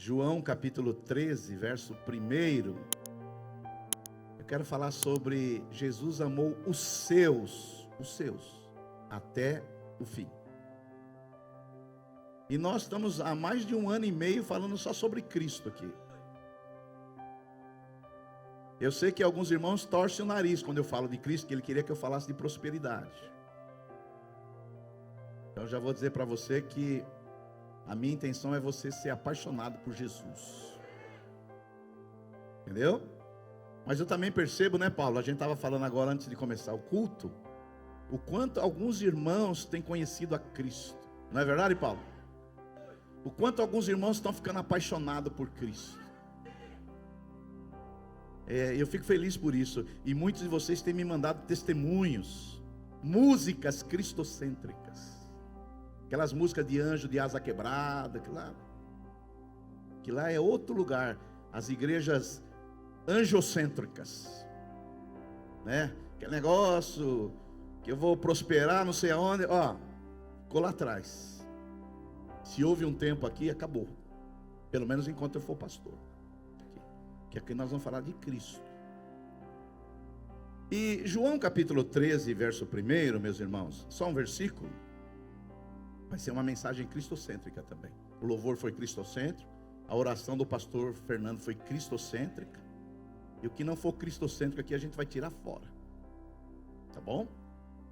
João capítulo 13, verso 1. Eu quero falar sobre Jesus amou os seus, até o fim. E nós estamos há mais de 1 ano e meio falando só sobre Cristo aqui. Eu sei que alguns irmãos torcem o nariz quando eu falo de Cristo, que ele queria que eu falasse de prosperidade. Então já vou dizer para você que a minha intenção é você ser apaixonado por Jesus. Entendeu? Mas eu também percebo, né, Paulo? A gente estava falando agora antes de começar o culto, o quanto alguns irmãos têm conhecido a Cristo. Não é verdade, Paulo? O quanto alguns irmãos estão ficando apaixonados por Cristo. Eu fico feliz por isso. E muitos de vocês têm me mandado testemunhos, músicas cristocêntricas. Aquelas músicas de anjo de asa quebrada, que lá é outro lugar. As igrejas angiocêntricas, né? Aquele negócio que eu vou prosperar não sei aonde, ficou lá atrás. Se houve um tempo aqui, acabou. Pelo menos enquanto eu for pastor. Que aqui nós vamos falar de Cristo. E João capítulo 13, verso 1, meus irmãos, só um versículo. Vai ser uma mensagem cristocêntrica também. O louvor foi cristocêntrico. A oração do pastor Fernando foi cristocêntrica. E o que não for cristocêntrico aqui a gente vai tirar fora. Tá bom?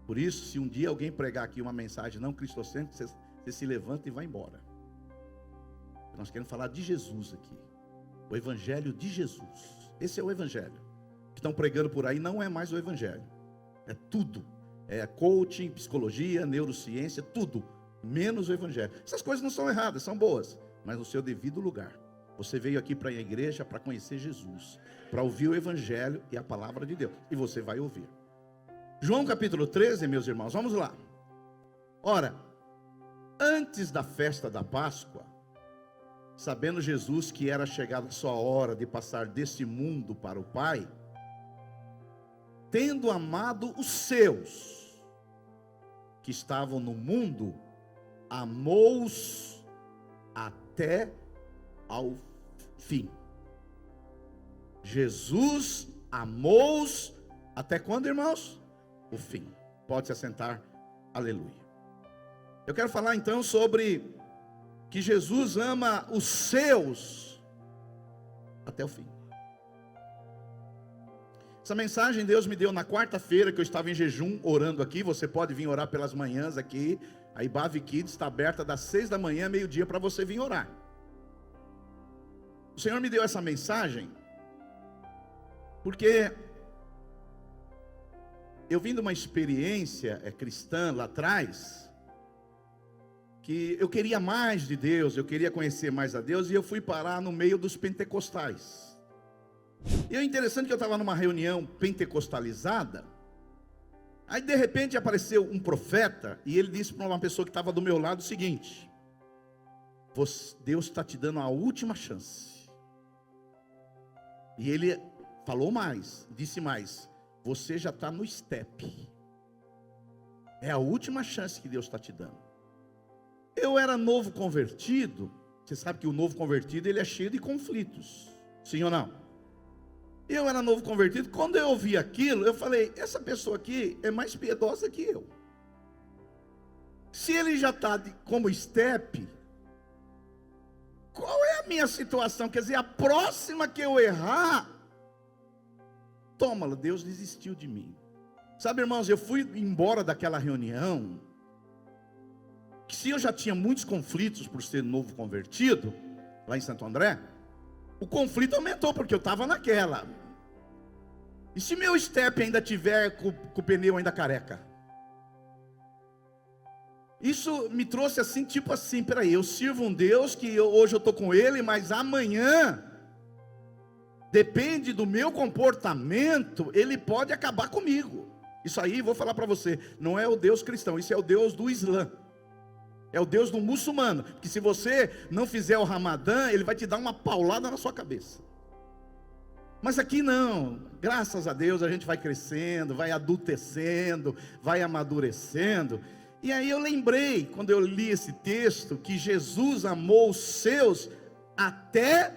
Por isso, se um dia alguém pregar aqui uma mensagem não cristocêntrica, você se levanta e vai embora. Nós queremos falar de Jesus aqui. O evangelho de Jesus. Esse é o evangelho. O que estão pregando por aí não é mais o evangelho. É tudo. É coaching, psicologia, neurociência, tudo. Menos o evangelho. Essas coisas não são erradas, são boas. Mas no seu devido lugar. Você veio aqui para a igreja para conhecer Jesus. Para ouvir o evangelho e a palavra de Deus. E você vai ouvir. João capítulo 13, meus irmãos. Vamos lá. Ora, antes da festa da Páscoa, sabendo Jesus que era chegada a sua hora de passar deste mundo para o Pai, tendo amado os seus que estavam no mundo, amou-os até ao fim. Jesus amou-os até quando, irmãos? O fim. Pode se assentar. Aleluia. Eu quero falar então sobre que Jesus ama os seus até o fim. Essa mensagem Deus me deu na quarta-feira, que eu estava em jejum, orando aqui. Você pode vir orar pelas manhãs aqui. A Ibave Kids está aberta das 6 da manhã, meio-dia, para você vir orar. O Senhor me deu essa mensagem porque eu vim de uma experiência cristã lá atrás, que eu queria mais de Deus, eu queria conhecer mais a Deus, e eu fui parar no meio dos pentecostais. E é interessante que eu estava numa reunião pentecostalizada, aí de repente apareceu um profeta, e ele disse para uma pessoa que estava do meu lado o seguinte: Deus está te dando a última chance. E ele falou mais, disse mais: você já está no step. É a última chance que Deus está te dando. Eu era novo convertido. Você sabe que o novo convertido ele é cheio de conflitos. Sim ou não? Eu era novo convertido. Quando eu ouvi aquilo, eu falei: essa pessoa aqui é mais piedosa que eu. Se ele já está como step, qual é a minha situação? Quer dizer, a próxima que eu errar, toma-la, Deus desistiu de mim. Sabe, irmãos, eu fui embora daquela reunião, que se eu já tinha muitos conflitos por ser novo convertido, lá em Santo André, o conflito aumentou, porque eu estava naquela. E se meu step ainda tiver com o pneu ainda careca? Isso me trouxe assim, tipo assim, peraí, eu sirvo um Deus que hoje eu estou com Ele, mas amanhã, depende do meu comportamento, Ele pode acabar comigo. Isso aí, vou falar para você, não é o Deus cristão, isso é o Deus do Islã. É o Deus do muçulmano, que se você não fizer o Ramadã, ele vai te dar uma paulada na sua cabeça. Mas aqui não, graças a Deus a gente vai crescendo, vai adultecendo, vai amadurecendo. E aí eu lembrei, quando eu li esse texto, que Jesus amou os seus até,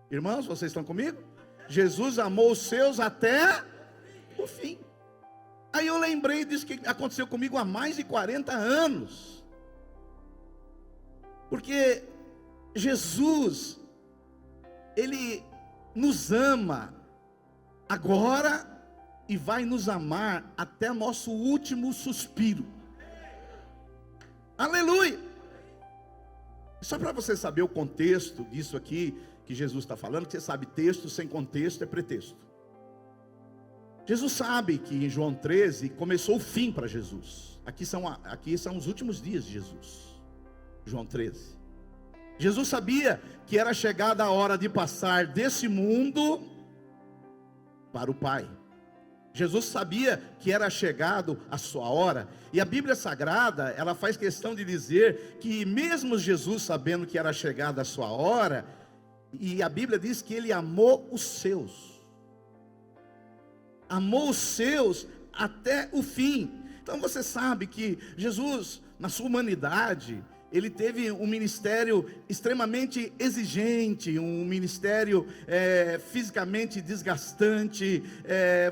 irmãos, vocês estão comigo? Jesus amou os seus até o fim. Aí eu lembrei disso que aconteceu comigo há mais de 40 anos. Porque Jesus, Ele nos ama agora e vai nos amar até nosso último suspiro. Aleluia! Só para você saber o contexto disso aqui que Jesus está falando, que você sabe, texto sem contexto é pretexto. Jesus sabe que em João 13 começou o fim para Jesus. Aqui são os últimos dias de Jesus. João 13. Jesus sabia que era chegada a hora de passar desse mundo para o Pai. Jesus sabia que era chegado a sua hora. E a Bíblia Sagrada, ela faz questão de dizer que mesmo Jesus sabendo que era chegada a sua hora, e a Bíblia diz que Ele amou os seus. Amou os seus até o fim. Então você sabe que Jesus, na sua humanidade, Ele teve um ministério extremamente exigente, um ministério fisicamente desgastante.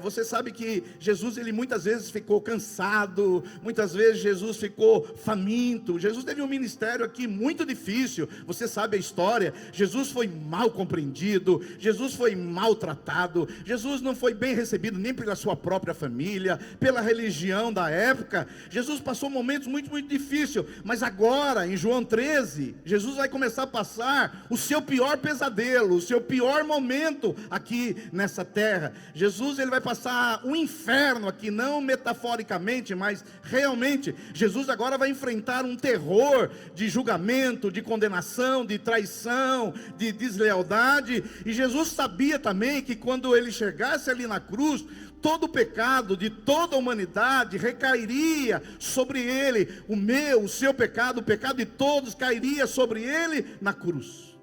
Você sabe que Jesus, ele muitas vezes ficou cansado, muitas vezes Jesus ficou faminto. Jesus teve um ministério aqui muito difícil. Você sabe a história. Jesus foi mal compreendido, Jesus foi maltratado, Jesus não foi bem recebido nem pela sua própria família, pela religião da época. Jesus passou momentos muito, muito difíceis, mas agora, em João 13, Jesus vai começar a passar o seu pior pesadelo, o seu pior momento aqui nessa terra. Jesus, ele vai passar um inferno aqui, não metaforicamente, mas realmente. Jesus agora vai enfrentar um terror de julgamento, de condenação, de traição, de deslealdade. E Jesus sabia também que quando ele chegasse ali na cruz, todo o pecado de toda a humanidade recairia sobre ele. O meu, o seu pecado, o pecado de todos cairia sobre ele na cruz.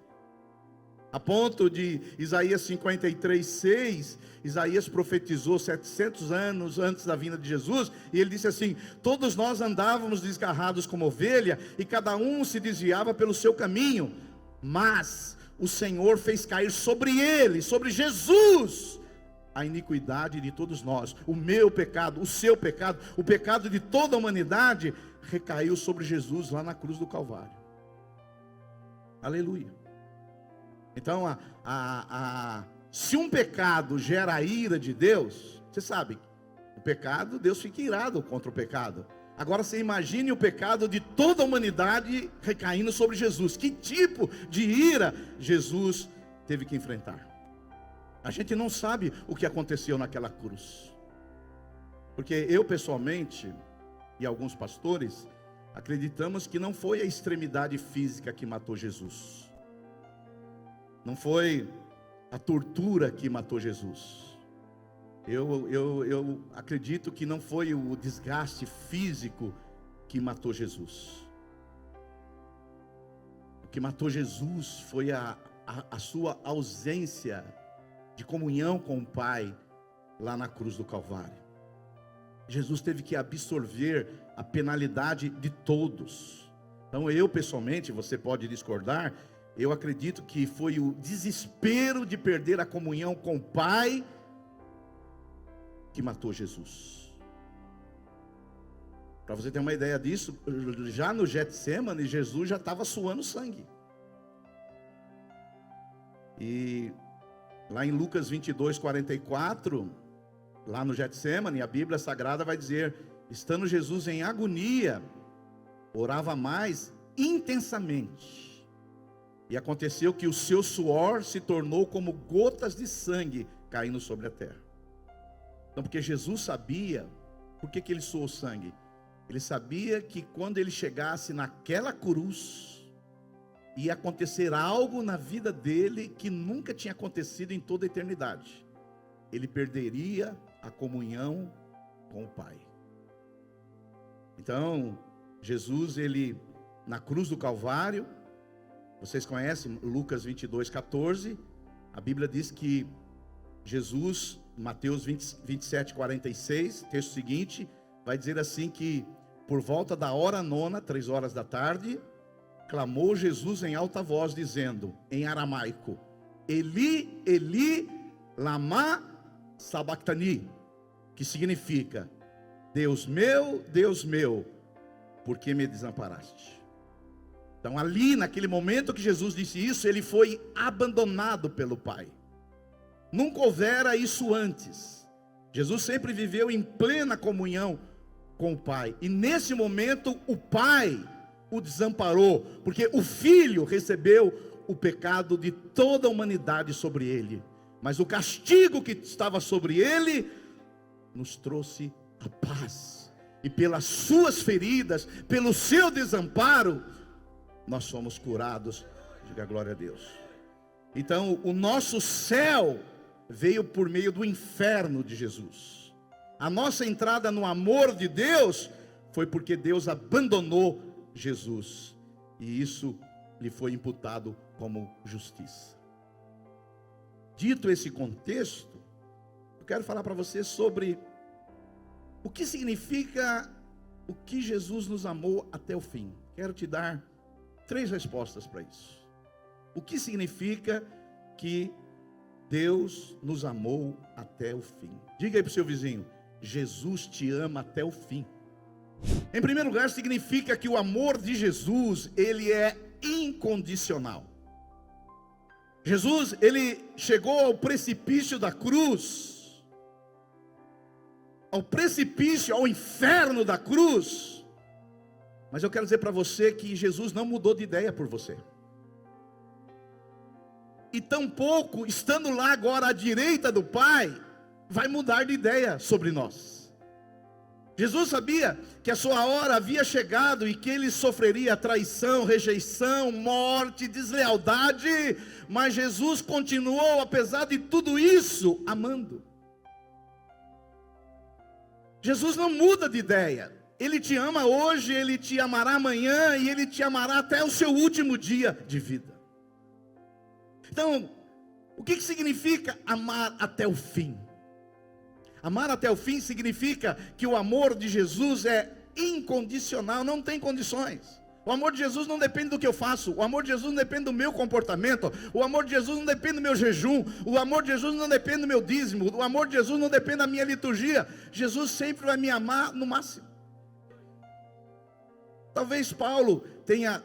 A ponto de Isaías 53:6, Isaías profetizou 700 anos antes da vinda de Jesus, e ele disse assim: todos nós andávamos desgarrados como ovelha, e cada um se desviava pelo seu caminho, mas o Senhor fez cair sobre ele, sobre Jesus, a iniquidade de todos nós. O meu pecado, o seu pecado, o pecado de toda a humanidade recaiu sobre Jesus lá na cruz do Calvário. Aleluia. Então, se um pecado gera a ira de Deus, você sabe, o pecado, Deus fica irado contra o pecado. Agora você imagine o pecado de toda a humanidade recaindo sobre Jesus. Que tipo de ira Jesus teve que enfrentar? A gente não sabe o que aconteceu naquela cruz, porque eu pessoalmente e alguns pastores acreditamos que não foi a extremidade física que matou Jesus, não foi a tortura que matou Jesus. Eu acredito que não foi o desgaste físico que matou Jesus. O que matou Jesus foi a sua ausência de comunhão com o Pai lá na cruz do Calvário. Jesus teve que absorver a penalidade de todos. Então eu pessoalmente, você pode discordar, eu acredito que foi o desespero de perder a comunhão com o Pai que matou Jesus. Para você ter uma ideia disso, já no Getsemane, Jesus já estava suando sangue. E lá em Lucas 22:44, lá no Getsemane, a Bíblia Sagrada vai dizer: estando Jesus em agonia, orava mais intensamente, e aconteceu que o seu suor se tornou como gotas de sangue caindo sobre a terra. Então, porque Jesus sabia, por que ele suou sangue? Ele sabia que quando ele chegasse naquela cruz, ia acontecer algo na vida dele que nunca tinha acontecido em toda a eternidade. Ele perderia a comunhão com o Pai. Então, Jesus, ele, na cruz do Calvário, vocês conhecem Lucas 22:14, a Bíblia diz que Jesus, Mateus 27:46, texto seguinte, vai dizer assim que por volta da hora nona, 3 horas da tarde, clamou Jesus em alta voz, dizendo, em aramaico, Eli, Eli, lama sabachthani, que significa, Deus meu, por que me desamparaste? Então ali, naquele momento que Jesus disse isso, ele foi abandonado pelo Pai. Nunca houvera isso antes. Jesus sempre viveu em plena comunhão com o Pai. E nesse momento o Pai o desamparou, porque o Filho recebeu o pecado de toda a humanidade sobre ele. Mas o castigo que estava sobre ele nos trouxe a paz. E pelas suas feridas, pelo seu desamparo, nós somos curados. Diga glória a Deus. Então o nosso céu veio por meio do inferno de Jesus. A nossa entrada no amor de Deus foi porque Deus abandonou Jesus, e isso lhe foi imputado como justiça. Dito esse contexto, eu quero falar para você sobre o que significa o que Jesus nos amou até o fim. Quero te dar 3 respostas para isso. O que significa que Deus nos amou até o fim? Diga aí para o seu vizinho, Jesus te ama até o fim. Em primeiro lugar, significa que o amor de Jesus, ele é incondicional. Jesus, ele chegou ao precipício da cruz, ao precipício, ao inferno da cruz, mas eu quero dizer para você que Jesus não mudou de ideia por você. E tampouco, estando lá agora à direita do Pai, vai mudar de ideia sobre nós. Jesus sabia que a sua hora havia chegado e que ele sofreria traição, rejeição, morte, deslealdade, mas Jesus continuou, apesar de tudo isso, amando. Jesus não muda de ideia. Ele te ama hoje, ele te amará amanhã e ele te amará até o seu último dia de vida. Então, o que significa amar até o fim? Amar até o fim significa que o amor de Jesus é incondicional, não tem condições. O amor de Jesus não depende do que eu faço, o amor de Jesus não depende do meu comportamento, o amor de Jesus não depende do meu jejum, o amor de Jesus não depende do meu dízimo, o amor de Jesus não depende da minha liturgia. Jesus sempre vai me amar no máximo. Talvez Paulo tenha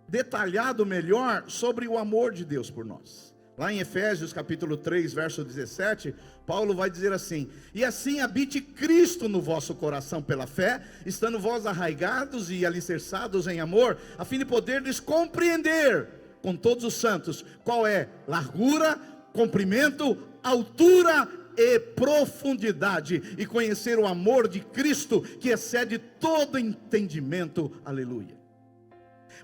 detalhado melhor sobre o amor de Deus por nós. Lá em Efésios capítulo 3, verso 17, Paulo vai dizer assim: e assim habite Cristo no vosso coração pela fé, estando vós arraigados e alicerçados em amor, a fim de poderdes compreender com todos os santos qual é largura, comprimento, altura e profundidade, e conhecer o amor de Cristo que excede todo entendimento. Aleluia.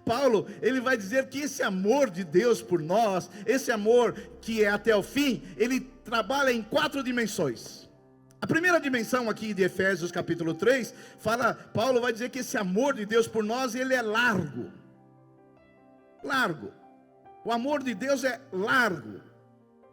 Paulo, ele vai dizer que esse amor de Deus por nós, esse amor que é até o fim, ele trabalha em 4 dimensões. A primeira dimensão aqui de Efésios capítulo 3, Paulo vai dizer que esse amor de Deus por nós, ele é largo. Largo. O amor de Deus é largo.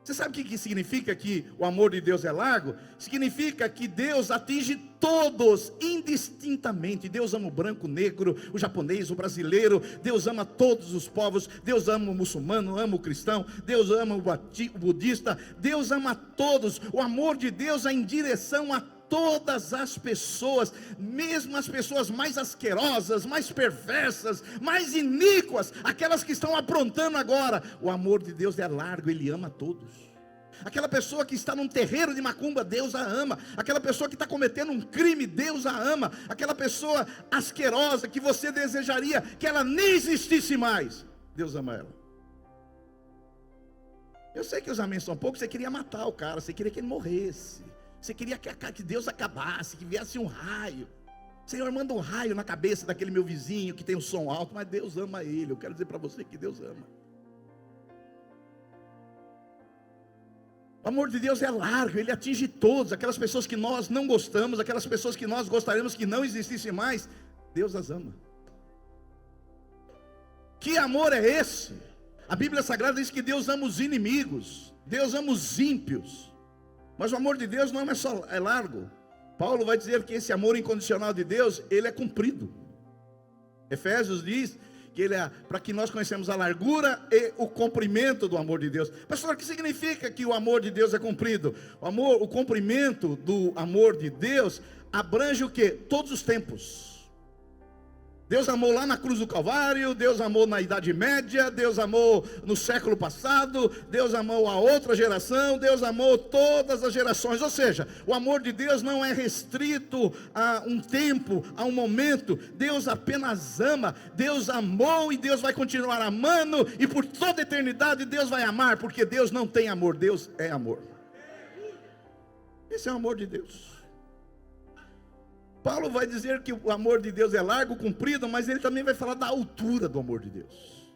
Você sabe o que significa que o amor de Deus é largo? Significa que Deus atinge todos indistintamente. Deus ama o branco, o negro, o japonês, o brasileiro. Deus ama todos os povos. Deus ama o muçulmano, ama o cristão. Deus ama o budista. Deus ama todos. O amor de Deus é em direção a todas as pessoas, mesmo as pessoas mais asquerosas, mais perversas, mais iníquas, aquelas que estão aprontando agora. O amor de Deus é largo, ele ama todos. Aquela pessoa que está num terreiro de macumba, Deus a ama. Aquela pessoa que está cometendo um crime, Deus a ama. Aquela pessoa asquerosa que você desejaria que ela nem existisse mais, Deus ama ela. Eu sei que os amém são poucos. Você queria matar o cara, você queria que ele morresse, você queria que Deus acabasse, que viesse um raio. Senhor, manda um raio na cabeça daquele meu vizinho que tem um som alto. Mas Deus ama ele. Eu quero dizer para você que Deus ama. O amor de Deus é largo, ele atinge todos. Aquelas pessoas que nós não gostamos, aquelas pessoas que nós gostaríamos que não existissem mais, Deus as ama. Que amor é esse? A Bíblia Sagrada diz que Deus ama os inimigos, Deus ama os ímpios. Mas o amor de Deus não é só largo. Paulo vai dizer que esse amor incondicional de Deus, ele é cumprido. Efésios diz que ele é para que nós conhecemos a largura e o comprimento do amor de Deus. Pastor, o que significa que o amor de Deus é comprido? O comprimento do amor de Deus abrange o quê? Todos os tempos. Deus amou lá na cruz do Calvário, Deus amou na Idade Média, Deus amou no século passado, Deus amou a outra geração, Deus amou todas as gerações. Ou seja, o amor de Deus não é restrito a um tempo, a um momento. Deus apenas ama, Deus amou e Deus vai continuar amando, e por toda a eternidade Deus vai amar, porque Deus não tem amor, Deus é amor. Esse é o amor de Deus. Paulo vai dizer que o amor de Deus é largo, comprido, mas ele também vai falar da altura do amor de Deus.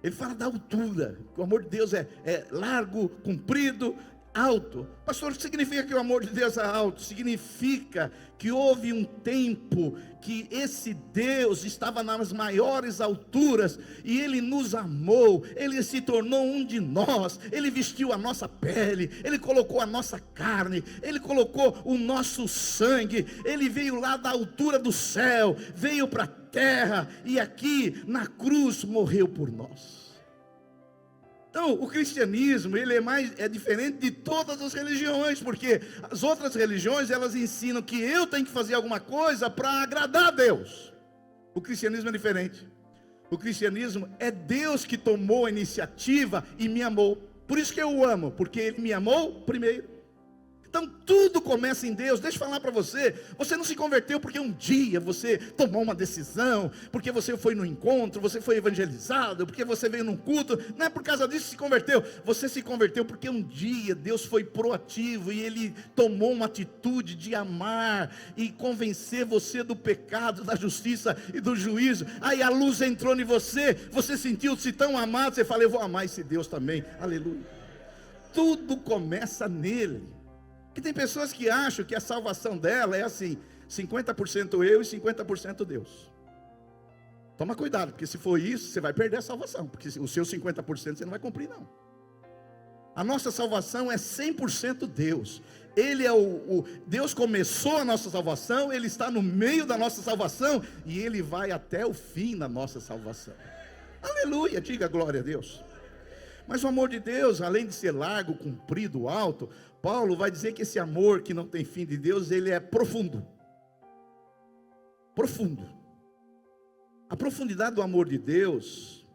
Ele fala da altura, que o amor de Deus é largo, comprido, alto. Pastor, o que significa que o amor de Deus é alto? Significa que houve um tempo que esse Deus estava nas maiores alturas e Ele nos amou, Ele se tornou um de nós, Ele vestiu a nossa pele, Ele colocou a nossa carne, Ele colocou o nosso sangue, Ele veio lá da altura do céu, veio para a terra e aqui na cruz morreu por nós. Então, o cristianismo, ele é diferente de todas as religiões, porque as outras religiões, elas ensinam que eu tenho que fazer alguma coisa para agradar a Deus. O cristianismo é diferente. O cristianismo é Deus que tomou a iniciativa e me amou. Por isso que eu o amo, porque Ele me amou primeiro. Então tudo começa em Deus. Deixa eu falar para você, você não se converteu porque um dia você tomou uma decisão, porque você foi no encontro, você foi evangelizado, porque você veio num culto, não é por causa disso que se converteu. Você se converteu porque um dia Deus foi proativo e Ele tomou uma atitude de amar e convencer você do pecado, da justiça e do juízo. Aí a luz entrou em você, você sentiu-se tão amado, você fala, eu vou amar esse Deus também, aleluia. Tudo começa nele. E tem pessoas que acham que a salvação dela é assim, 50% eu e 50% Deus. Toma cuidado, porque se for isso, você vai perder a salvação, porque o seu 50% você não vai cumprir não. A nossa salvação é 100% Deus. Ele é Deus começou a nossa salvação, Ele está no meio da nossa salvação, e Ele vai até o fim da nossa salvação. Aleluia, diga glória a Deus. Mas o amor de Deus, além de ser largo, comprido, alto, Paulo vai dizer que esse amor que não tem fim de Deus, ele é profundo. Profundo. A profundidade do amor de Deus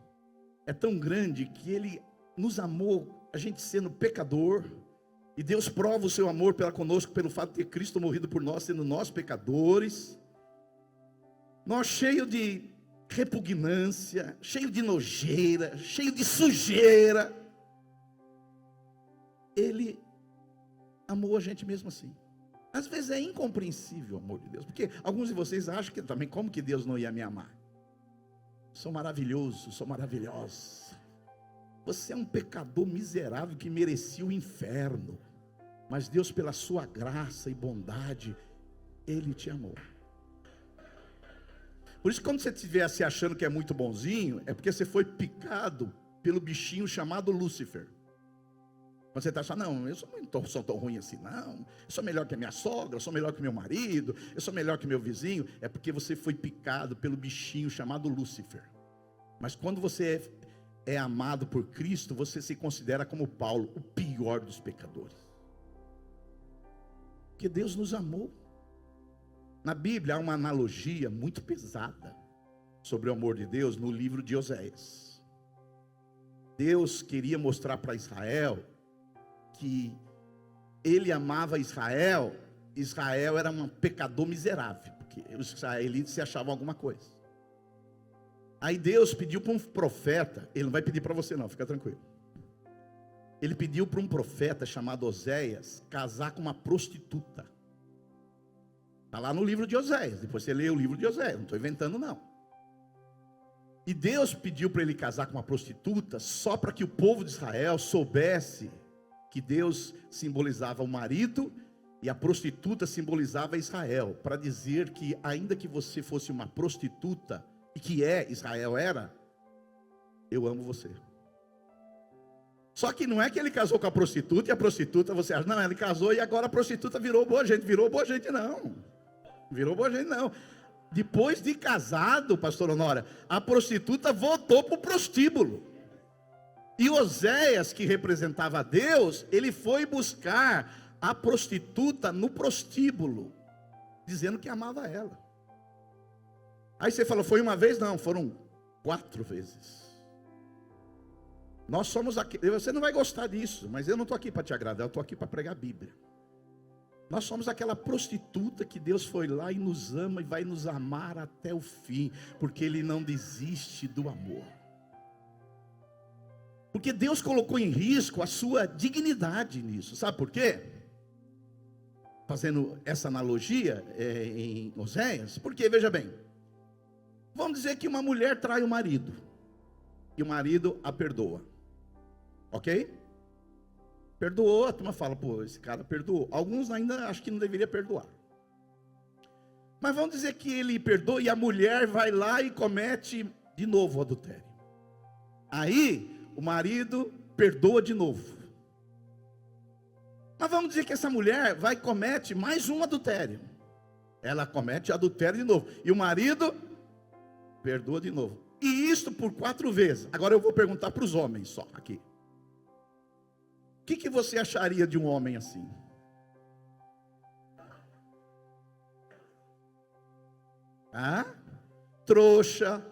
é tão grande que Ele nos amou, a gente sendo pecador, e Deus prova o seu amor para conosco pelo fato de ter Cristo morrido por nós, sendo nós pecadores. Nós cheios de repugnância, cheio de nojeira, cheio de sujeira, Ele amou a gente mesmo assim. Às vezes é incompreensível o amor de Deus, porque alguns de vocês acham que também, como que Deus não ia me amar? Sou maravilhoso, sou maravilhosa. Você é um pecador miserável que merecia o inferno, mas Deus, pela sua graça e bondade, Ele te amou. Por isso, quando você estiver se achando que é muito bonzinho, é porque você foi picado pelo bichinho chamado Lúcifer. Quando você está achando, não, eu sou tão ruim assim, não, eu sou melhor que a minha sogra, eu sou melhor que meu marido, eu sou melhor que meu vizinho, é porque você foi picado pelo bichinho chamado Lúcifer. Mas quando você é amado por Cristo, você se considera como Paulo, o pior dos pecadores. Porque Deus nos amou. Na Bíblia há uma analogia muito pesada sobre o amor de Deus no livro de Oséias. Deus queria mostrar para Israel que Ele amava Israel. Israel era um pecador miserável, porque os israelitas se achavam alguma coisa. Aí Deus pediu para um profeta, Ele não vai pedir para você não, fica tranquilo. Ele pediu para um profeta chamado Oséias casar com uma prostituta. Está lá no livro de Oséias, depois você lê o livro de Oséias, não estou inventando não. E Deus pediu para ele casar com uma prostituta, só para que o povo de Israel soubesse que Deus simbolizava o marido, e a prostituta simbolizava Israel, para dizer que ainda que você fosse uma prostituta, e que Israel era, eu amo você. Só que não é que ele casou com a prostituta, e a prostituta, você acha, não, ele casou e agora a prostituta virou boa gente não. Virou boa gente não. Depois de casado, pastor Honório, a prostituta voltou para o prostíbulo. E Oséias, que representava Deus, ele foi buscar a prostituta no prostíbulo, dizendo que amava ela. Aí você falou, foi uma vez? Não, foram 4 vezes. Nós somos aqui, você não vai gostar disso, mas eu não estou aqui para te agradar, eu estou aqui para pregar a Bíblia. Nós somos aquela prostituta que Deus foi lá e nos ama e vai nos amar até o fim, porque Ele não desiste do amor. Porque Deus colocou em risco a sua dignidade nisso, sabe por quê? Fazendo essa analogia em Oséias, porque veja bem, vamos dizer que uma mulher trai o marido, e o marido a perdoa, ok? Perdoou, a turma fala, pô, esse cara perdoou. Alguns ainda acham que não deveria perdoar. Mas vamos dizer que ele perdoa e a mulher vai lá e comete de novo o adultério. Aí, o marido perdoa de novo. Mas vamos dizer que essa mulher vai e comete mais um adultério. Ela comete adultério de novo. E o marido perdoa de novo. E isto por 4 vezes. Agora eu vou perguntar para os homens só aqui. O que você acharia de um homem assim? Trouxa,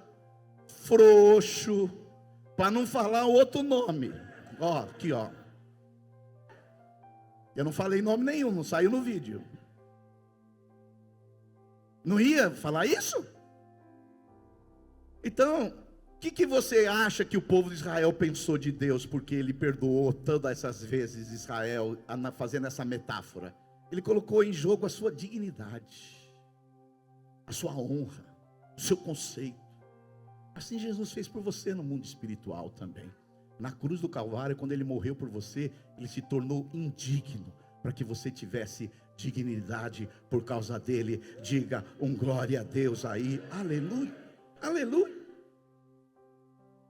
frouxo, para não falar outro nome. Ó, aqui ó. Eu não falei nome nenhum, não saiu no vídeo. Não ia falar isso? Então, o que você acha que o povo de Israel pensou de Deus, porque ele perdoou todas essas vezes Israel, fazendo essa metáfora? Ele colocou em jogo a sua dignidade, a sua honra, o seu conceito. Assim Jesus fez por você no mundo espiritual também. Na cruz do Calvário, quando ele morreu por você, ele se tornou indigno, para que você tivesse dignidade por causa dele. Diga um glória a Deus aí, aleluia, aleluia.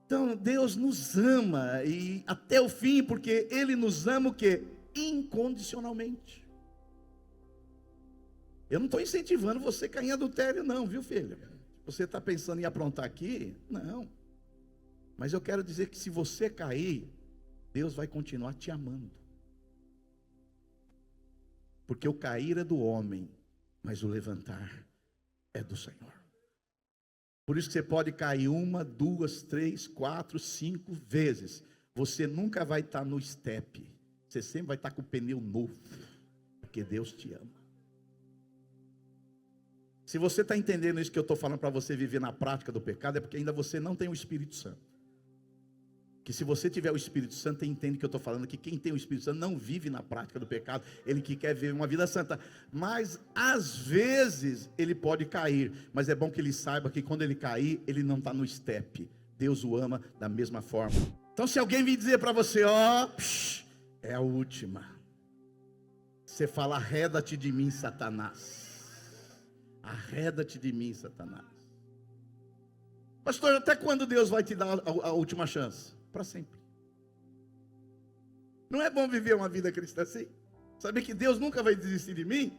Então Deus nos ama e até o fim, porque Ele nos ama o quê? Incondicionalmente. Eu não estou incentivando você a cair em adultério não, viu filha? Você está pensando em aprontar aqui? Não. Mas eu quero dizer que se você cair, Deus vai continuar te amando. Porque o cair é do homem, mas o levantar é do Senhor. Por isso que você pode cair 1, 2, 3, 4, 5 vezes. Você nunca vai estar no step. Você sempre vai estar com o pneu novo. Porque Deus te ama. Se você está entendendo isso que eu estou falando para você viver na prática do pecado, é porque ainda você não tem o Espírito Santo. Que se você tiver o Espírito Santo, entende que eu estou falando que quem tem o Espírito Santo não vive na prática do pecado, ele que quer viver uma vida santa, mas às vezes ele pode cair, mas é bom que ele saiba que quando ele cair, ele não está no step, Deus o ama da mesma forma. Então se alguém vir dizer para você, é a última, você fala, arreda-te de mim, Satanás, arreda-te de mim, Satanás. Pastor, até quando Deus vai te dar a última chance? Para sempre. Não é bom viver uma vida cristã assim? Saber que Deus nunca vai desistir de mim?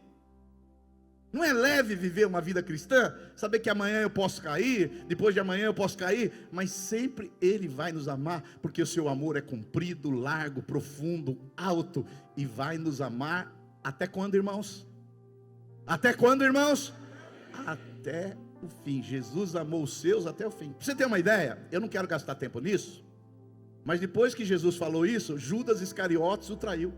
Não é leve viver uma vida cristã? Saber que amanhã eu posso cair, depois de amanhã eu posso cair, mas sempre Ele vai nos amar, porque o seu amor é comprido, largo, profundo, alto, e vai nos amar até quando, irmãos? Até quando, irmãos? Até o fim. Jesus amou os seus até o fim. Pra você ter uma ideia, eu não quero gastar tempo nisso, mas depois que Jesus falou isso, Judas Iscariotes o traiu.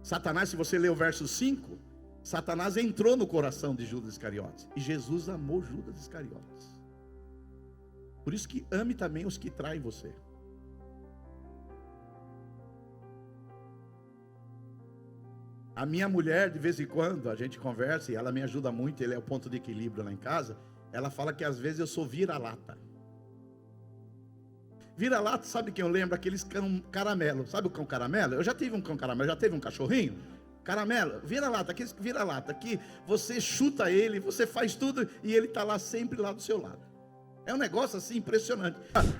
Satanás, se você ler o verso 5, Satanás entrou no coração de Judas Iscariotes, e Jesus amou Judas Iscariotes. Por isso que ame também os que traem você. A minha mulher, de vez em quando, a gente conversa, e ela me ajuda muito, ele é o ponto de equilíbrio lá em casa. Ela fala que às vezes eu sou vira-lata. Vira-lata, sabe quem eu lembro? Aqueles cão caramelo. Sabe o cão caramelo? Eu já tive um cão caramelo, já teve um cachorrinho? Caramelo, vira-lata, aqueles vira-lata, que você chuta ele, você faz tudo, e ele está lá sempre lá do seu lado. É um negócio assim impressionante.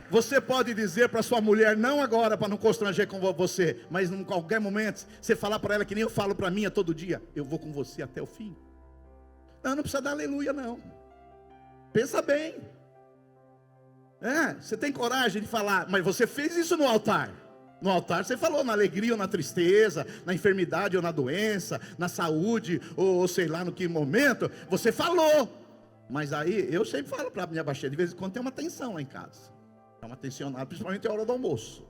Você pode dizer para sua mulher, não agora para não constranger com você, mas em qualquer momento, você falar para ela que nem eu falo para minha todo dia, eu vou com você até o fim. Não, não precisa dar aleluia não. Pensa bem. Você tem coragem de falar, mas você fez isso no altar. No altar você falou na alegria ou na tristeza, na enfermidade ou na doença, na saúde, ou sei lá no que momento, você falou. Mas aí, eu sempre falo para minha baixinha, de vez em quando tem uma tensão lá em casa. É uma tensionada, principalmente a hora do almoço.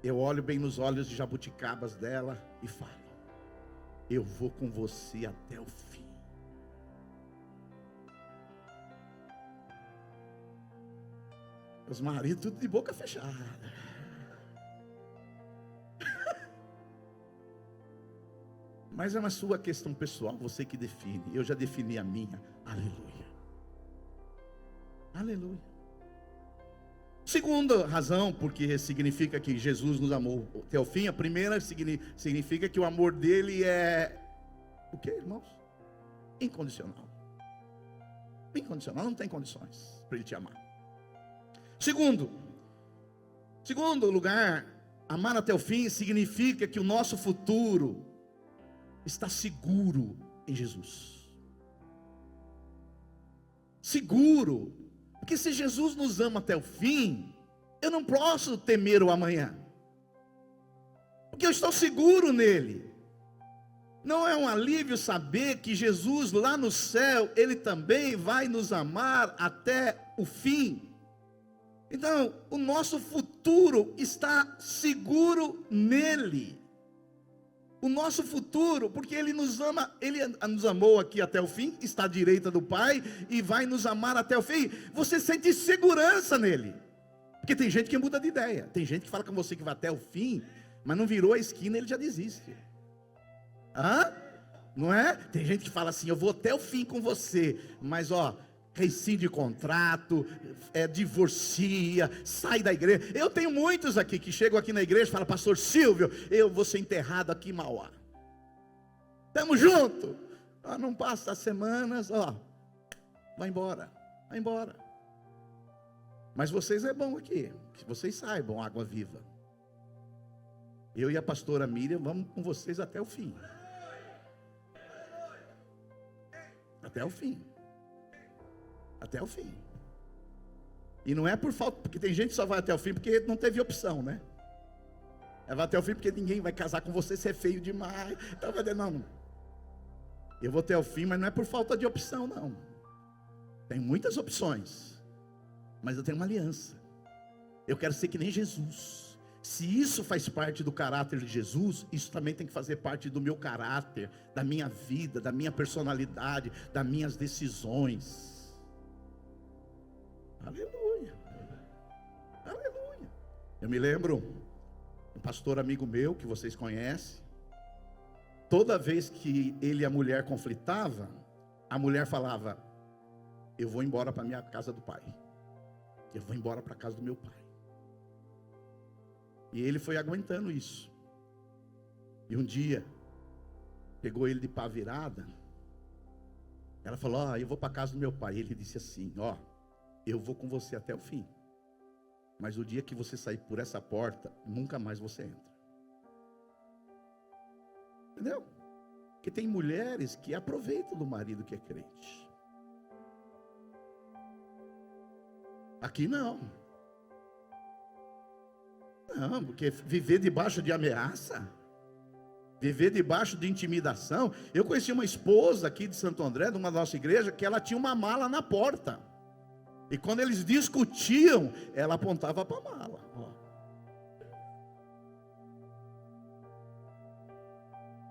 Eu olho bem nos olhos de jabuticabas dela e falo: eu vou com você até o fim. Os maridos tudo de boca fechada. Mas é uma sua questão pessoal, você que define. Eu já defini a minha. Aleluia. Aleluia. Segunda razão, porque significa que Jesus nos amou até o fim. A primeira significa que o amor dele é o que, irmãos? Incondicional. Incondicional, não tem condições para ele te amar. Segundo lugar, amar até o fim significa que o nosso futuro está seguro em Jesus. Seguro, porque se Jesus nos ama até o fim, eu não posso temer o amanhã, porque eu estou seguro nele. Não é um alívio saber que Jesus lá no céu, ele também vai nos amar até o fim. Então, o nosso futuro está seguro nele. O nosso futuro, porque ele nos ama, ele nos amou aqui até o fim, está à direita do Pai e vai nos amar até o fim. Você sente segurança nele. Porque tem gente que muda de ideia. Tem gente que fala com você que vai até o fim, mas não virou a esquina, ele já desiste. Não é? Tem gente que fala assim: eu vou até o fim com você, mas rescinde contrato, divorcia, sai da igreja. Eu tenho muitos aqui que chegam aqui na igreja e falam: pastor Silvio, eu vou ser enterrado aqui em Mauá. Estamos juntos. Não passa as semanas, vai embora, vai embora. Mas vocês é bom aqui, que vocês saibam, água viva. Eu e a pastora Miriam vamos com vocês até o fim. Até o fim. Até o fim. E não é por falta, porque tem gente que só vai até o fim porque não teve opção, né? Vai até o fim porque ninguém vai casar com você, você é feio demais. Então vai dizer: não, eu vou até o fim, mas não é por falta de opção, não. Tem muitas opções, mas eu tenho uma aliança. Eu quero ser que nem Jesus. Se isso faz parte do caráter de Jesus, isso também tem que fazer parte do meu caráter, da minha vida, da minha personalidade, das minhas decisões. Aleluia. Aleluia. Eu me lembro, um pastor amigo meu, que vocês conhecem, toda vez que ele e a mulher conflitavam, a mulher falava: eu vou embora para a minha casa do pai. Eu vou embora para a casa do meu pai. E ele foi aguentando isso. E um dia, pegou ele de pá virada. Ela falou: eu vou para a casa do meu pai. Ele disse assim: eu vou com você até o fim. Mas o dia que você sair por essa porta, nunca mais você entra. Entendeu? Porque tem mulheres que aproveitam do marido que é crente. Aqui não. Não, porque viver debaixo de ameaça, viver debaixo de intimidação. Eu conheci uma esposa aqui de Santo André, de uma nossa igreja, que ela tinha uma mala na porta. E quando eles discutiam, ela apontava para a mala.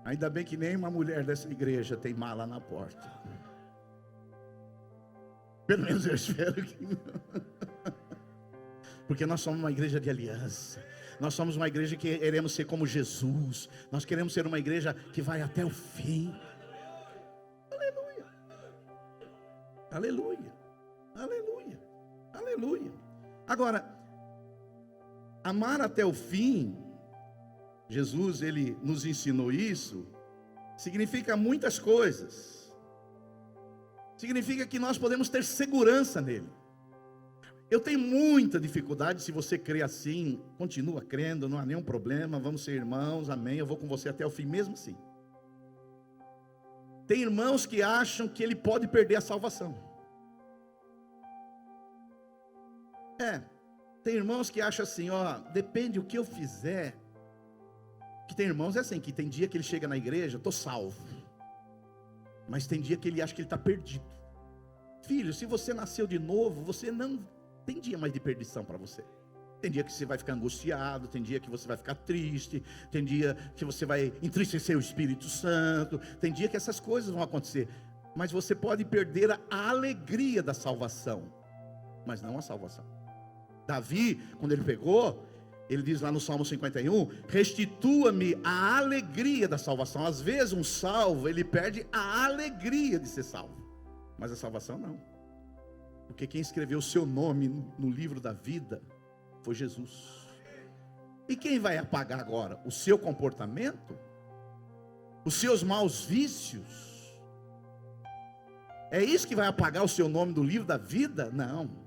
Ainda bem que nenhuma mulher dessa igreja tem mala na porta. Pelo menos eu espero que não. Porque nós somos uma igreja de aliança. Nós somos uma igreja que queremos ser como Jesus. Nós queremos ser uma igreja que vai até o fim. Aleluia. Aleluia. Aleluia. Aleluia. Agora, amar até o fim, Jesus, ele nos ensinou isso, significa muitas coisas. Significa que nós podemos ter segurança nele. Eu tenho muita dificuldade. Se você crê assim, continua crendo, não há nenhum problema, vamos ser irmãos, amém, eu vou com você até o fim mesmo assim. Tem irmãos que acham que ele pode perder a salvação. Tem irmãos que acham assim, depende do que eu fizer. Que tem irmãos assim, que tem dia que ele chega na igreja, estou salvo. Mas tem dia que ele acha que ele está perdido. Filho, se você nasceu de novo, você não tem dia mais de perdição para você. Tem dia que você vai ficar angustiado, tem dia que você vai ficar triste, tem dia que você vai entristecer o Espírito Santo, tem dia que essas coisas vão acontecer. Mas você pode perder a alegria da salvação, mas não a salvação. Davi, quando ele pegou, ele diz lá no Salmo 51, restitua-me a alegria da salvação. Às vezes um salvo, ele perde a alegria de ser salvo, mas a salvação não. Porque quem escreveu o seu nome no livro da vida foi Jesus. E quem vai apagar agora? O seu comportamento? Os seus maus vícios? É isso que vai apagar o seu nome do livro da vida? Não.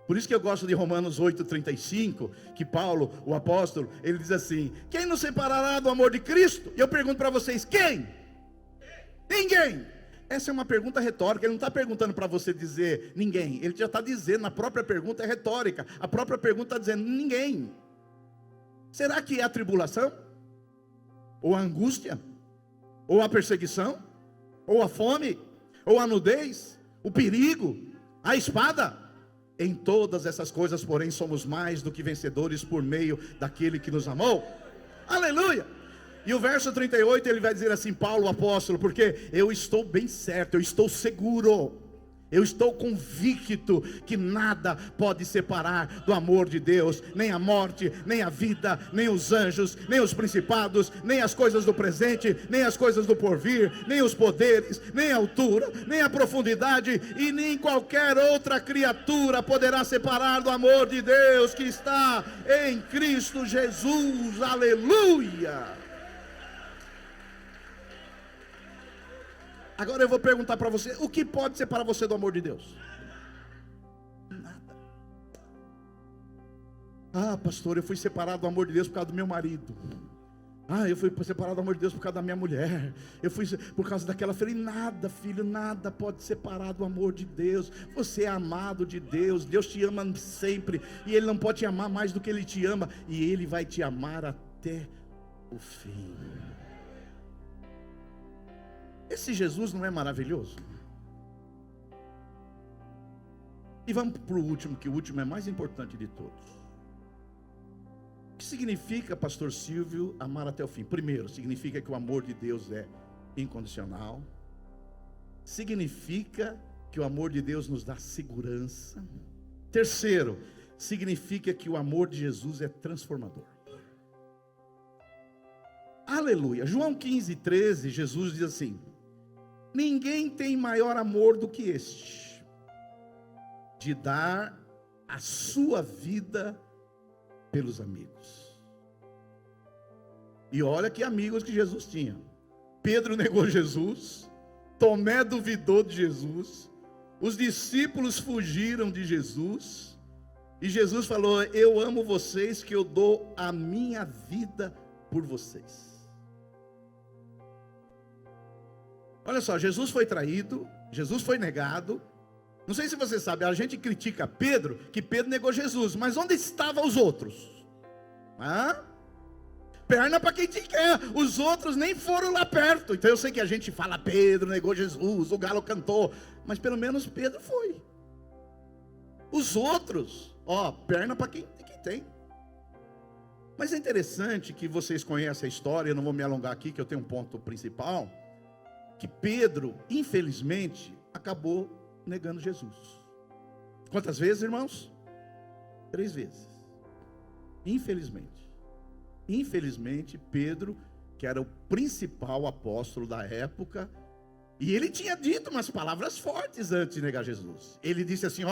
Por isso que eu gosto de Romanos 8,35, que Paulo, o apóstolo, ele diz assim, quem nos separará do amor de Cristo? E eu pergunto para vocês, quem? Ninguém. Essa é uma pergunta retórica, ele não está perguntando para você dizer ninguém, ele já está dizendo, a própria pergunta é retórica, a própria pergunta está dizendo ninguém. Será que é a tribulação? Ou a angústia? Ou a perseguição? Ou a fome? Ou a nudez? O perigo? A espada? Em todas essas coisas, porém, somos mais do que vencedores por meio daquele que nos amou. Aleluia! E o verso 38 ele vai dizer assim, Paulo o apóstolo, porque eu estou bem certo, eu estou seguro, eu estou convicto que nada pode separar do amor de Deus, nem a morte, nem a vida, nem os anjos, nem os principados, nem as coisas do presente, nem as coisas do porvir, nem os poderes, nem a altura, nem a profundidade, e nem qualquer outra criatura poderá separar do amor de Deus que está em Cristo Jesus. Aleluia! Agora eu vou perguntar para você, o que pode separar você do amor de Deus? Nada. Pastor, eu fui separado do amor de Deus por causa do meu marido. Eu fui separado do amor de Deus por causa da minha mulher. Eu fui por causa daquela. Eu falei, nada, filho, nada pode separar do amor de Deus. Você é amado de Deus. Deus te ama sempre. E Ele não pode te amar mais do que Ele te ama. E Ele vai te amar até o fim. Esse Jesus não é maravilhoso? E vamos para o último, que o último é mais importante de todos. O que significa, pastor Silvio, amar até o fim? Primeiro, significa que o amor de Deus é incondicional. Significa que o amor de Deus nos dá segurança. Terceiro, significa que o amor de Jesus é transformador. Aleluia. João 15:13, Jesus diz assim, ninguém tem maior amor do que este, de dar a sua vida pelos amigos. E olha que amigos que Jesus tinha. Pedro negou Jesus, Tomé duvidou de Jesus, os discípulos fugiram de Jesus, e Jesus falou, eu amo vocês, que eu dou a minha vida por vocês. Olha só, Jesus foi traído, Jesus foi negado. Não sei se você sabe, a gente critica Pedro, que Pedro negou Jesus, mas onde estavam os outros? Perna para quem te quer, os outros nem foram lá perto. Então eu sei que a gente fala, Pedro negou Jesus, o galo cantou, mas pelo menos Pedro foi. Os outros, perna para quem tem. Mas é interessante que vocês conhecem a história, eu não vou me alongar aqui, que eu tenho um ponto principal, que Pedro, infelizmente, acabou negando Jesus. Quantas vezes, irmãos? 3 vezes. Infelizmente, Pedro, que era o principal apóstolo da época, e ele tinha dito umas palavras fortes antes de negar Jesus. Ele disse assim,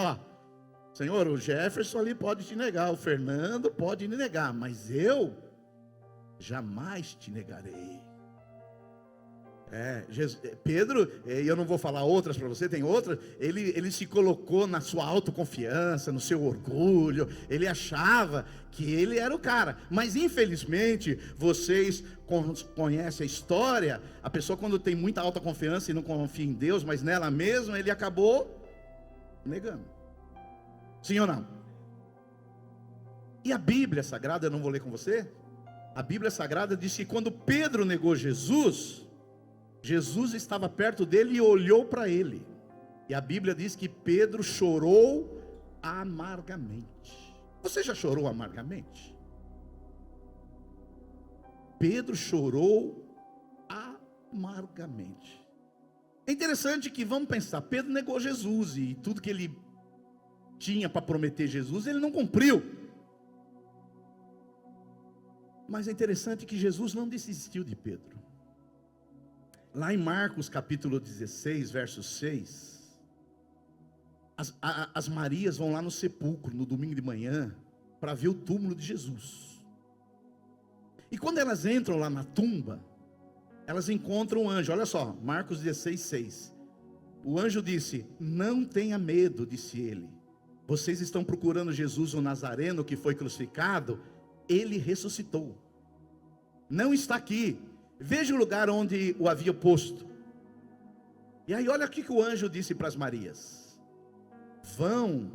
Senhor, o Jefferson ali pode te negar, o Fernando pode me negar, mas eu jamais te negarei. Pedro, eu não vou falar outras para você, tem outras. Ele se colocou na sua autoconfiança, no seu orgulho. Ele achava que ele era o cara. Mas infelizmente, vocês conhecem a história. A pessoa, quando tem muita autoconfiança e não confia em Deus, mas nela mesma, ele acabou negando. Sim ou não? E a Bíblia Sagrada, eu não vou ler com você. A Bíblia Sagrada diz que quando Pedro negou Jesus estava perto dele e olhou para ele. E a Bíblia diz que Pedro chorou amargamente. Você já chorou amargamente? Pedro chorou amargamente. É interessante que, vamos pensar, Pedro negou Jesus e tudo que ele tinha para prometer Jesus, ele não cumpriu. Mas é interessante que Jesus não desistiu de Pedro. Lá em Marcos capítulo 16, verso 6, as Marias vão lá no sepulcro, no domingo de manhã, para ver o túmulo de Jesus. E quando elas entram lá na tumba, elas encontram um anjo. Olha só, Marcos 16, 6. O anjo disse: não tenha medo, disse ele. Vocês estão procurando Jesus o Nazareno que foi crucificado. Ele ressuscitou. Não está aqui. Veja o lugar onde o havia posto. E aí olha o que o anjo disse para as Marias: vão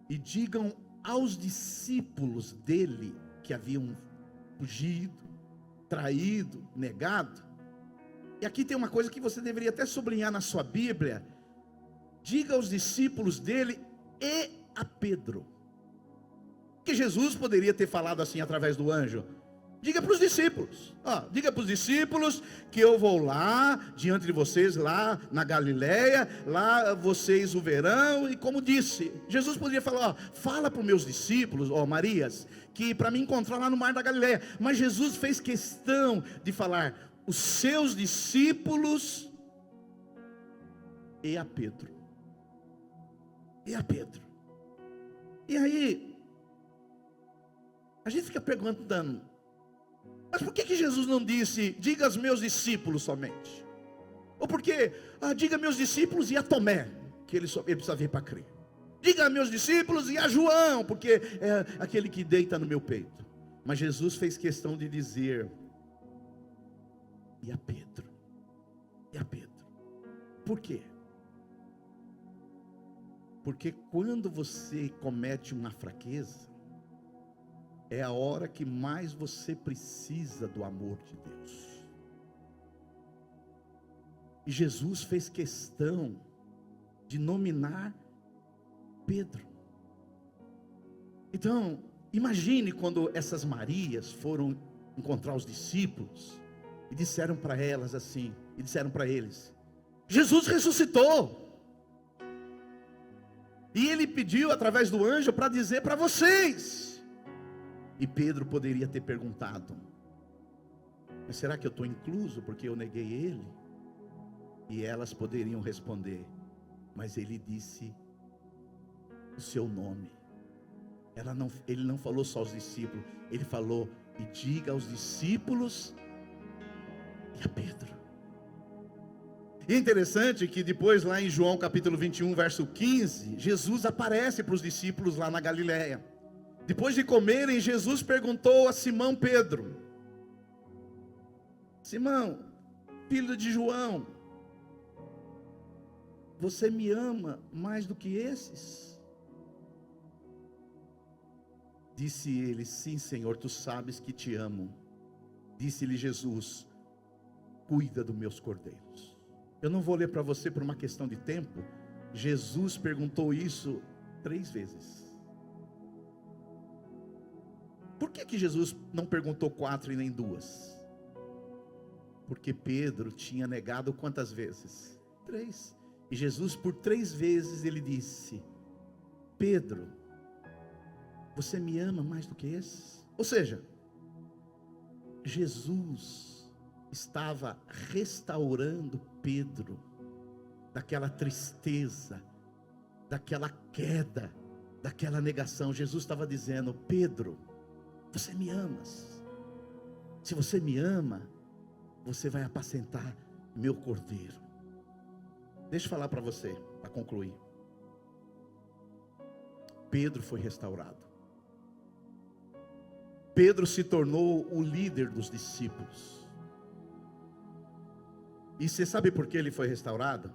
e digam aos discípulos dele que haviam fugido, traído, negado. E aqui tem uma coisa que você deveria até sublinhar na sua Bíblia: diga aos discípulos dele e a Pedro. Que Jesus poderia ter falado assim através do anjo: diga para os discípulos, diga para os discípulos que eu vou lá diante de vocês, lá na Galileia, lá vocês o verão. E como disse, Jesus poderia falar: fala para os meus discípulos, Marias, que para me encontrar lá no mar da Galileia. Mas Jesus fez questão de falar: os seus discípulos e a Pedro. E a Pedro. E aí a gente fica perguntando: mas por que Jesus não disse, diga aos meus discípulos somente? Ou porque, diga meus discípulos e a Tomé, que ele precisa vir para crer. Diga a meus discípulos e a João, porque é aquele que deita no meu peito. Mas Jesus fez questão de dizer, e a Pedro. E a Pedro. Por quê? Porque quando você comete uma fraqueza, é a hora que mais você precisa do amor de Deus. E Jesus fez questão de nominar Pedro. Então, imagine quando essas Marias foram encontrar os discípulos e disseram para elas assim, e disseram para eles: Jesus ressuscitou. E ele pediu através do anjo para dizer para vocês. E Pedro poderia ter perguntado: mas será que eu estou incluso porque eu neguei ele? E elas poderiam responder: mas ele disse o seu nome. Ele não falou só aos discípulos, ele falou: e diga aos discípulos e a Pedro. E é interessante que depois lá em João capítulo 21, verso 15, Jesus aparece para os discípulos lá na Galileia. Depois de comerem, Jesus perguntou a Simão Pedro: Simão, filho de João, você me ama mais do que esses? Disse ele: sim, Senhor, tu sabes que te amo. Disse-lhe Jesus: cuida dos meus cordeiros. Eu não vou ler para você por uma questão de tempo. Jesus perguntou isso 3 vezes. Por que Jesus não perguntou 4 e nem 2? Porque Pedro tinha negado quantas vezes? 3. E Jesus por 3 vezes ele disse: Pedro, você me ama mais do que esses? Ou seja, Jesus estava restaurando Pedro daquela tristeza, daquela queda, daquela negação. Jesus estava dizendo: Pedro, você me amas. Se você me ama, você vai apacentar meu cordeiro. Deixa eu falar para você, para concluir. Pedro foi restaurado. Pedro se tornou o líder dos discípulos. E você sabe por que ele foi restaurado?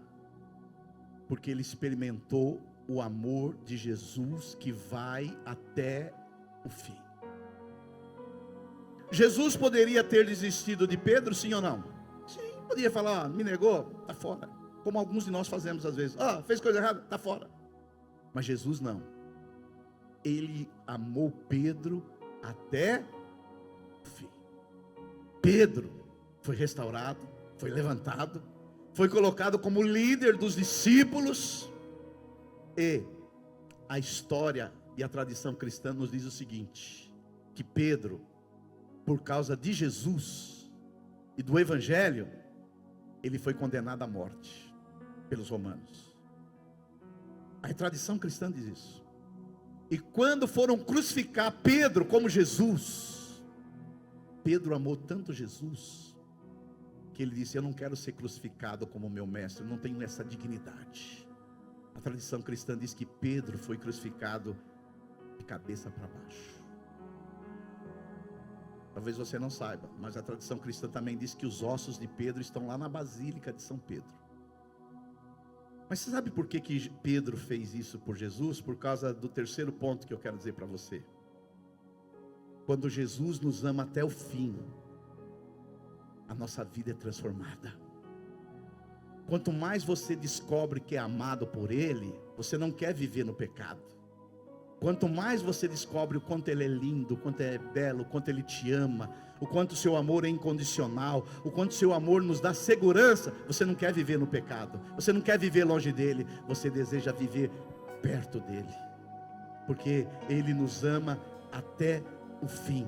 Porque ele experimentou o amor de Jesus que vai até o fim. Jesus poderia ter desistido de Pedro, sim ou não? Sim, podia falar, me negou, está fora. Como alguns de nós fazemos às vezes. Fez coisa errada, está fora. Mas Jesus não. Ele amou Pedro até o fim. Pedro foi restaurado, foi levantado, foi colocado como líder dos discípulos. E a história e a tradição cristã nos diz o seguinte: que Pedro, por causa de Jesus e do Evangelho, ele foi condenado à morte pelos romanos. A tradição cristã diz isso. E quando foram crucificar Pedro como Jesus, Pedro amou tanto Jesus, que ele disse: eu não quero ser crucificado como meu mestre, eu não tenho essa dignidade. A tradição cristã diz que Pedro foi crucificado de cabeça para baixo. Talvez você não saiba, mas a tradição cristã também diz que os ossos de Pedro estão lá na Basílica de São Pedro. Mas você sabe por que Pedro fez isso por Jesus? Por causa do terceiro ponto que eu quero dizer para você. Quando Jesus nos ama até o fim, a nossa vida é transformada. Quanto mais você descobre que é amado por Ele, você não quer viver no pecado. Quanto mais você descobre o quanto Ele é lindo, o quanto é belo, o quanto Ele te ama, o quanto o seu amor é incondicional, o quanto o seu amor nos dá segurança, você não quer viver no pecado, você não quer viver longe dEle, você deseja viver perto dEle, porque Ele nos ama até o fim.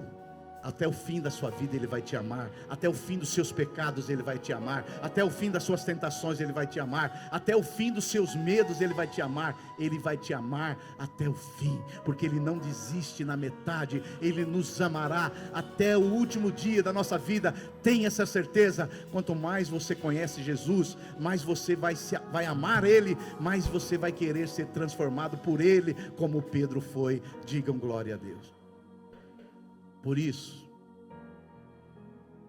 Até o fim da sua vida Ele vai te amar. Até o fim dos seus pecados Ele vai te amar. Até o fim das suas tentações Ele vai te amar. Até o fim dos seus medos Ele vai te amar. Ele vai te amar até o fim, porque Ele não desiste na metade. Ele nos amará até o último dia da nossa vida. Tenha essa certeza. Quanto mais você conhece Jesus, mais você vai amar Ele, mais você vai querer ser transformado por Ele, como Pedro foi. Digam glória a Deus. Por isso,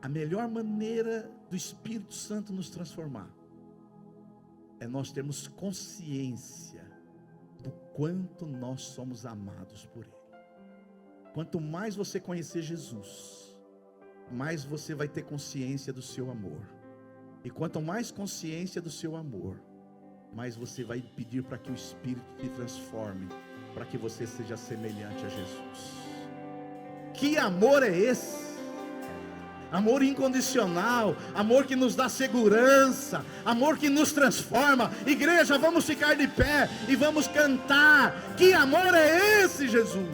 a melhor maneira do Espírito Santo nos transformar é nós termos consciência do quanto nós somos amados por Ele. Quanto mais você conhecer Jesus, mais você vai ter consciência do seu amor. E quanto mais consciência do seu amor, mais você vai pedir para que o Espírito te transforme, para que você seja semelhante a Jesus. Que amor é esse? Amor incondicional, amor que nos dá segurança, amor que nos transforma. Igreja, vamos ficar de pé e vamos cantar. Que amor é esse, Jesus?